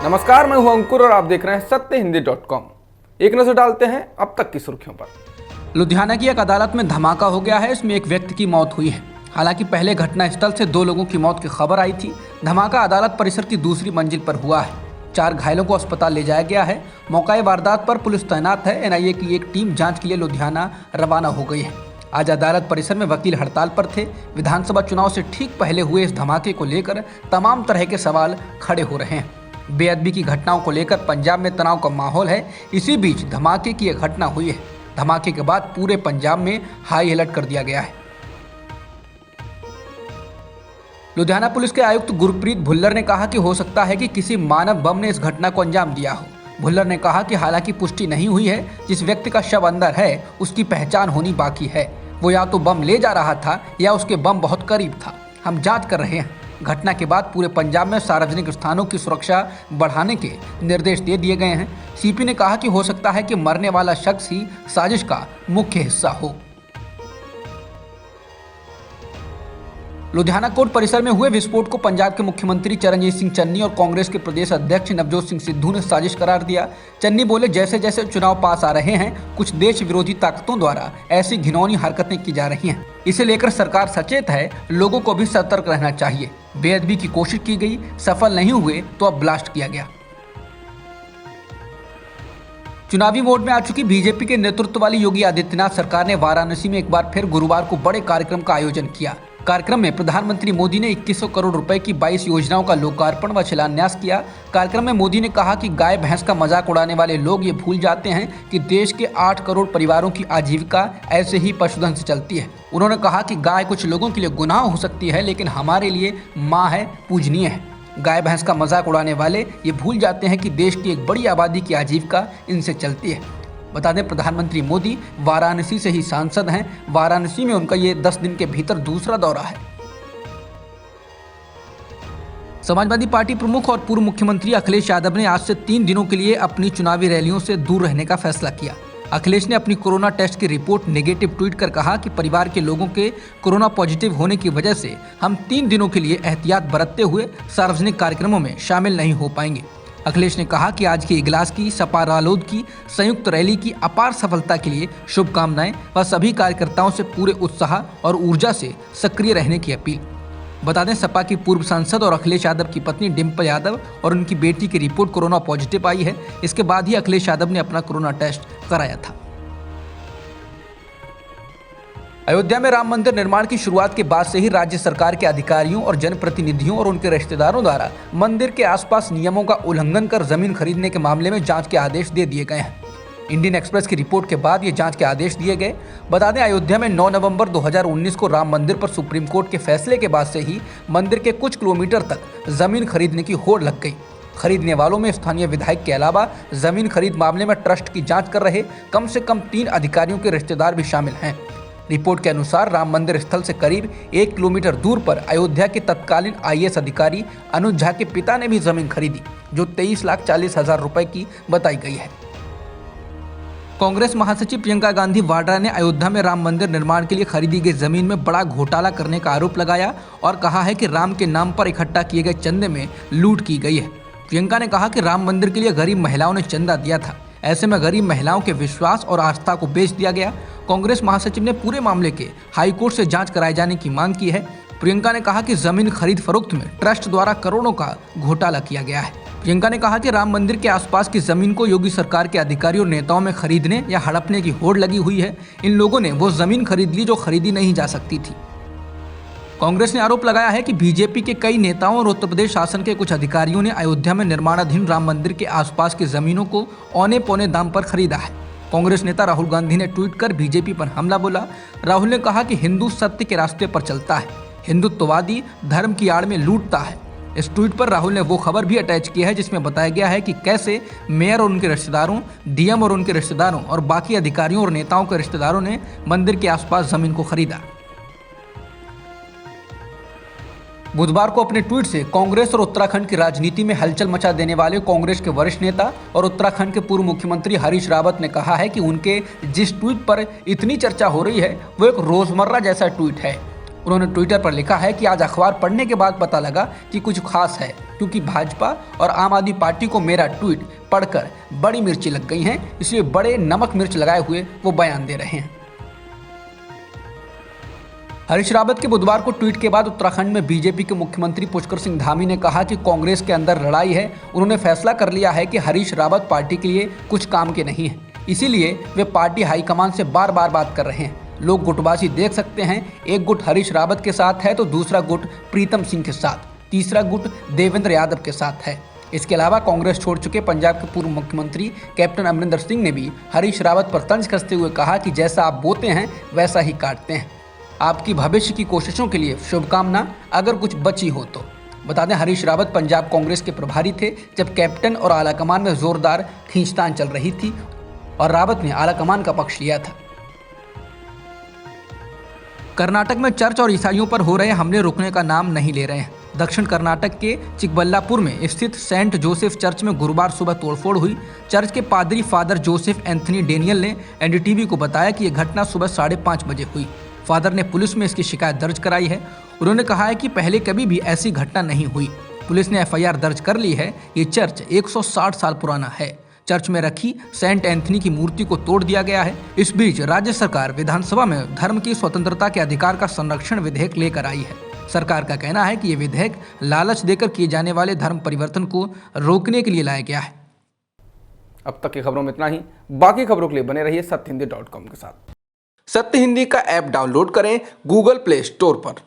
नमस्कार, मैं हूं अंकुर और आप देख रहे हैं सत्यहिंदी.com। एक नजर डालते हैं अब तक की सुर्खियों पर। लुधियाना की एक अदालत में धमाका हो गया है। इसमें एक व्यक्ति की मौत हुई है। हालांकि पहले घटनास्थल से 2 लोगों की मौत की खबर आई थी। धमाका अदालत परिसर की दूसरी मंजिल पर हुआ है। 4 घायलों को अस्पताल ले जाया गया है। मौका वारदात पर पुलिस तैनात है। एनआईए की एक टीम जांच के लिए लुधियाना रवाना हो गई है। आज अदालत परिसर में वकील हड़ताल पर थे। विधानसभा चुनाव से ठीक पहले हुए इस धमाके को लेकर तमाम तरह के सवाल खड़े हो रहे हैं। बेअदबी की घटनाओं को लेकर पंजाब में तनाव का माहौल है। इसी बीच धमाके की एक घटना हुई है। धमाके के बाद पूरे पंजाब में हाई अलर्ट कर दिया गया है। लुधियाना पुलिस के आयुक्त गुरप्रीत भुल्लर ने कहा कि हो सकता है कि किसी मानव बम ने इस घटना को अंजाम दिया हो। भुल्लर ने कहा कि हालांकि पुष्टि नहीं हुई है, जिस व्यक्ति का शव अंदर है उसकी पहचान होनी बाकी है। वो या तो बम ले जा रहा था या उसके बम बहुत करीब था। हम जांच कर रहे हैं। घटना के बाद पूरे पंजाब में सार्वजनिक स्थानों की सुरक्षा बढ़ाने के निर्देश दे दिए गए हैं। सीपी ने कहा कि हो सकता है कि मरने वाला शख्स ही साजिश का मुख्य हिस्सा हो। लुधियाना कोर्ट परिसर में हुए विस्फोट को पंजाब के मुख्यमंत्री चरणजीत सिंह चन्नी और कांग्रेस के प्रदेश अध्यक्ष नवजोत सिंह सिद्धू ने साजिश करार दिया। चन्नी बोले, जैसे जैसे चुनाव पास आ रहे हैं, कुछ देश विरोधी ताकतों द्वारा ऐसी घिनौनी हरकतें की जा रही हैं। इसे लेकर सरकार सचेत है। लोगों को भी सतर्क रहना चाहिए। बेअदबी की कोशिश की गई, सफल नहीं हुए तो अब ब्लास्ट किया गया। चुनावी मोड में आ चुकी बीजेपी के नेतृत्व वाली योगी आदित्यनाथ सरकार ने वाराणसी में एक बार फिर गुरुवार को बड़े कार्यक्रम का आयोजन किया। कार्यक्रम में प्रधानमंत्री मोदी ने 2100 करोड़ रुपए की 22 योजनाओं का लोकार्पण व शिलान्यास किया। कार्यक्रम में मोदी ने कहा कि गाय भैंस का मजाक उड़ाने वाले लोग ये भूल जाते हैं कि देश के 8 करोड़ परिवारों की आजीविका ऐसे ही पशुधन से चलती है। उन्होंने कहा कि गाय कुछ लोगों के लिए गुनाह हो सकती है, लेकिन हमारे लिए माँ है, पूजनीय है। गाय भैंस का मजाक उड़ाने वाले ये भूल जाते हैं कि देश की एक बड़ी आबादी की आजीविका इनसे चलती है। बता दें, प्रधानमंत्री मोदी वाराणसी से ही सांसद हैं। वाराणसी में उनका ये 10 दिन के भीतर दूसरा दौरा है। समाजवादी पार्टी प्रमुख और पूर्व मुख्यमंत्री अखिलेश यादव ने आज से 3 दिनों के लिए अपनी चुनावी रैलियों से दूर रहने का फैसला किया। अखिलेश ने अपनी कोरोना टेस्ट की रिपोर्ट नेगेटिव ट्वीट कर कहा कि परिवार के लोगों के कोरोना पॉजिटिव होने की वजह से हम 3 दिनों के लिए एहतियात बरतते हुए सार्वजनिक कार्यक्रमों में शामिल नहीं हो पाएंगे। अखिलेश ने कहा कि आज के इजलास की सपा रालोद की संयुक्त रैली की अपार सफलता के लिए शुभकामनाएं व सभी कार्यकर्ताओं से पूरे उत्साह और ऊर्जा से सक्रिय रहने की अपील। बता दें, सपा की पूर्व सांसद और अखिलेश यादव की पत्नी डिम्पल यादव और उनकी बेटी की रिपोर्ट कोरोना पॉजिटिव आई है। इसके बाद ही अखिलेश यादव ने अपना कोरोना टेस्ट कराया था। अयोध्या में राम मंदिर निर्माण की शुरुआत के बाद से ही राज्य सरकार के अधिकारियों और जनप्रतिनिधियों और उनके रिश्तेदारों द्वारा मंदिर के आसपास नियमों का उल्लंघन कर जमीन खरीदने के मामले में जांच के आदेश दे दिए गए हैं। इंडियन एक्सप्रेस की रिपोर्ट के बाद ये जांच के आदेश दिए गए। बता दें, अयोध्या में 9 नवंबर 2019 को राम मंदिर पर सुप्रीम कोर्ट के फैसले के बाद से ही मंदिर के कुछ किलोमीटर तक जमीन खरीदने की होड़ लग गई। खरीदने वालों में स्थानीय विधायक के अलावा जमीन खरीद मामले में ट्रस्ट की जांच कर रहे कम से कम 3 अधिकारियों के रिश्तेदार भी शामिल हैं। रिपोर्ट के अनुसार राम मंदिर स्थल से करीब 1 किलोमीटर दूर पर अयोध्या के तत्कालीन IAS अधिकारी अनुज झा के पिता ने भी जमीन खरीदी, जो 23,40,000 रुपए की बताई गई है। कांग्रेस महासचिव प्रियंका गांधी वाड्रा ने अयोध्या में राम मंदिर निर्माण के लिए खरीदी गई जमीन में बड़ा घोटाला करने का आरोप लगाया और कहा है कि राम के नाम पर इकट्ठा किए गए चंदे में लूट की गई है। प्रियंका ने कहा कि राम मंदिर के लिए गरीब महिलाओं ने चंदा दिया था। ऐसे में गरीब महिलाओं के विश्वास और आस्था को बेच दिया गया। कांग्रेस महासचिव ने पूरे मामले के हाईकोर्ट से जांच कराए जाने की मांग की है। प्रियंका ने कहा कि जमीन खरीद फरोख्त में ट्रस्ट द्वारा करोड़ों का घोटाला किया गया है। प्रियंका ने कहा कि राम मंदिर के आसपास की जमीन को योगी सरकार के अधिकारियों और नेताओं में खरीदने या हड़पने की होड़ लगी हुई है। इन लोगों ने वो जमीन खरीद ली जो खरीदी नहीं जा सकती थी। कांग्रेस ने आरोप लगाया है कि बीजेपी के कई नेताओं और उत्तर प्रदेश शासन के कुछ अधिकारियों ने अयोध्या में निर्माणाधीन राम मंदिर के आसपास की जमीनों को औने पौने दाम पर खरीदा है। कांग्रेस नेता राहुल गांधी ने ट्वीट कर बीजेपी पर हमला बोला। राहुल ने कहा कि हिंदू सत्य के रास्ते पर चलता है, हिंदुत्ववादी धर्म की आड़ में लूटता है। इस ट्वीट पर राहुल ने वो खबर भी अटैच की है जिसमें बताया गया है कि कैसे मेयर और उनके रिश्तेदारों, डीएम और उनके रिश्तेदारों और बाकी अधिकारियों और नेताओं के रिश्तेदारों ने मंदिर के आसपास जमीन को खरीदा। बुधवार को अपने ट्वीट से कांग्रेस और उत्तराखंड की राजनीति में हलचल मचा देने वाले कांग्रेस के वरिष्ठ नेता और उत्तराखंड के पूर्व मुख्यमंत्री हरीश रावत ने कहा है कि उनके जिस ट्वीट पर इतनी चर्चा हो रही है वो एक रोजमर्रा जैसा ट्वीट है। उन्होंने ट्विटर पर लिखा है कि आज अखबार पढ़ने के बाद पता लगा कि कुछ खास है, क्योंकि भाजपा और आम आदमी पार्टी को मेरा ट्वीट पढ़कर बड़ी मिर्ची लग गई हैं, इसलिए बड़े नमक मिर्च लगाए हुए वो बयान दे रहे हैं। हरीश रावत के बुधवार को ट्वीट के बाद उत्तराखंड में बीजेपी के मुख्यमंत्री पुष्कर सिंह धामी ने कहा कि कांग्रेस के अंदर लड़ाई है। उन्होंने फैसला कर लिया है कि हरीश रावत पार्टी के लिए कुछ काम के नहीं है, इसीलिए वे पार्टी हाईकमान से बार बार बात कर रहे हैं। लोग गुटबाजी देख सकते हैं, एक गुट हरीश रावत के साथ है तो दूसरा गुट प्रीतम सिंह के साथ, तीसरा गुट देवेंद्र यादव के साथ है। इसके अलावा कांग्रेस छोड़ चुके पंजाब के पूर्व मुख्यमंत्री कैप्टन अमरिंदर सिंह ने भी हरीश रावत पर तंज कसते हुए कहा कि जैसा आप बोते हैं वैसा ही काटते हैं। आपकी भविष्य की कोशिशों के लिए शुभकामना, अगर कुछ बची हो तो। बता दें, हरीश रावत पंजाब कांग्रेस के प्रभारी थे जब कैप्टन और आलाकमान में जोरदार खींचतान चल रही थी और रावत ने आलाकमान का पक्ष लिया था। कर्नाटक में चर्च और ईसाइयों पर हो रहे हमले रुकने का नाम नहीं ले रहे हैं। दक्षिण कर्नाटक के चिकबल्लापुर में स्थित सेंट जोसेफ चर्च में गुरुवार सुबह तोड़फोड़ हुई। चर्च के पादरी फादर जोसेफ एंथनी डेनियल ने एनडीटीवी को बताया कि यह घटना सुबह 5:30 बजे हुई। फादर ने पुलिस में इसकी शिकायत दर्ज कराई है। उन्होंने कहा है कि पहले कभी भी ऐसी घटना नहीं हुई। पुलिस ने एफआईआर दर्ज कर ली है। ये चर्च 160 साल पुराना है। चर्च में रखी सेंट एंथनी की मूर्ति को तोड़ दिया गया है। इस बीच राज्य सरकार विधानसभा में धर्म की स्वतंत्रता के अधिकार का संरक्षण विधेयक लेकर आई है। सरकार का कहना है कि ये विधेयक लालच देकर किए जाने वाले धर्म परिवर्तन को रोकने के लिए लाया गया है। अब तक की खबरों में इतना ही। बाकी खबरों के लिए बने रहिए सत्यहिंदी.com के साथ। सत्य हिंदी का ऐप डाउनलोड करें गूगल प्ले स्टोर पर।